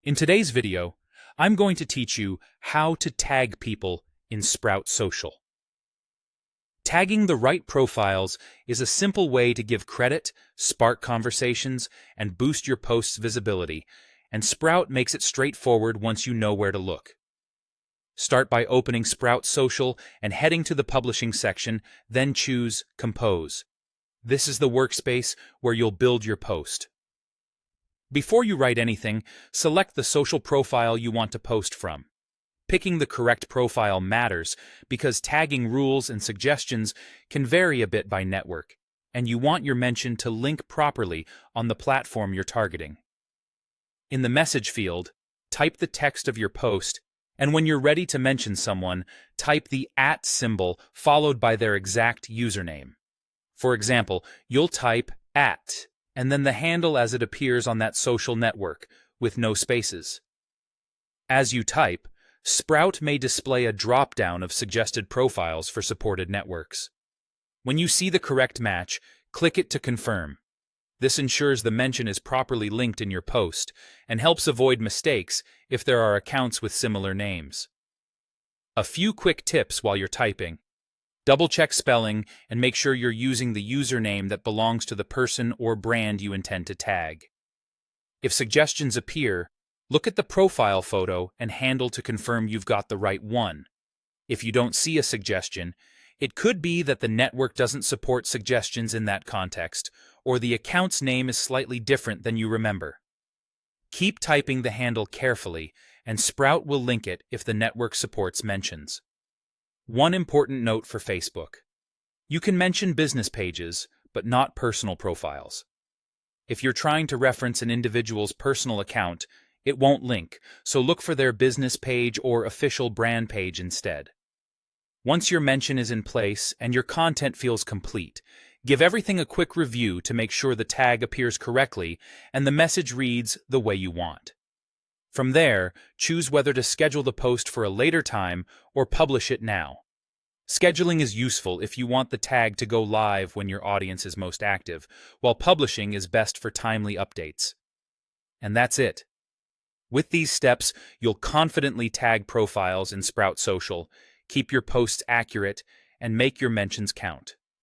In today's video, I'm going to teach you how to tag people in Sprout Social. Tagging the right profiles is a simple way to give credit, spark conversations, and boost your post's visibility, and Sprout makes it straightforward once you know where to look. Start by opening Sprout Social and heading to the Publishing section, then choose Compose. This is the workspace where you'll build your post. Before you write anything, select the social profile you want to post from. Picking the correct profile matters because tagging rules and suggestions can vary a bit by network, and you want your mention to link properly on the platform you're targeting. In the message field, type the text of your post, and when you're ready to mention someone, type the @ symbol followed by their exact username. For example, you'll type @ and then the handle as it appears on that social network, with no spaces. As you type, Sprout may display a drop-down of suggested profiles for supported networks. When you see the correct match, click it to confirm. This ensures the mention is properly linked in your post and helps avoid mistakes if there are accounts with similar names. A few quick tips while you're typing. Double-check spelling and make sure you're using the username that belongs to the person or brand you intend to tag. If suggestions appear, look at the profile photo and handle to confirm you've got the right one. If you don't see a suggestion, it could be that the network doesn't support suggestions in that context, or the account's name is slightly different than you remember. Keep typing the handle carefully, and Sprout will link it if the network supports mentions. One important note for Facebook. You can mention business pages, but not personal profiles. If you're trying to reference an individual's personal account, it won't link, so look for their business page or official brand page instead. Once your mention is in place and your content feels complete, give everything a quick review to make sure the tag appears correctly and the message reads the way you want. From there, choose whether to schedule the post for a later time or publish it now. Scheduling is useful if you want the tag to go live when your audience is most active, while publishing is best for timely updates. And that's it. With these steps, you'll confidently tag profiles in Sprout Social, keep your posts accurate, and make your mentions count.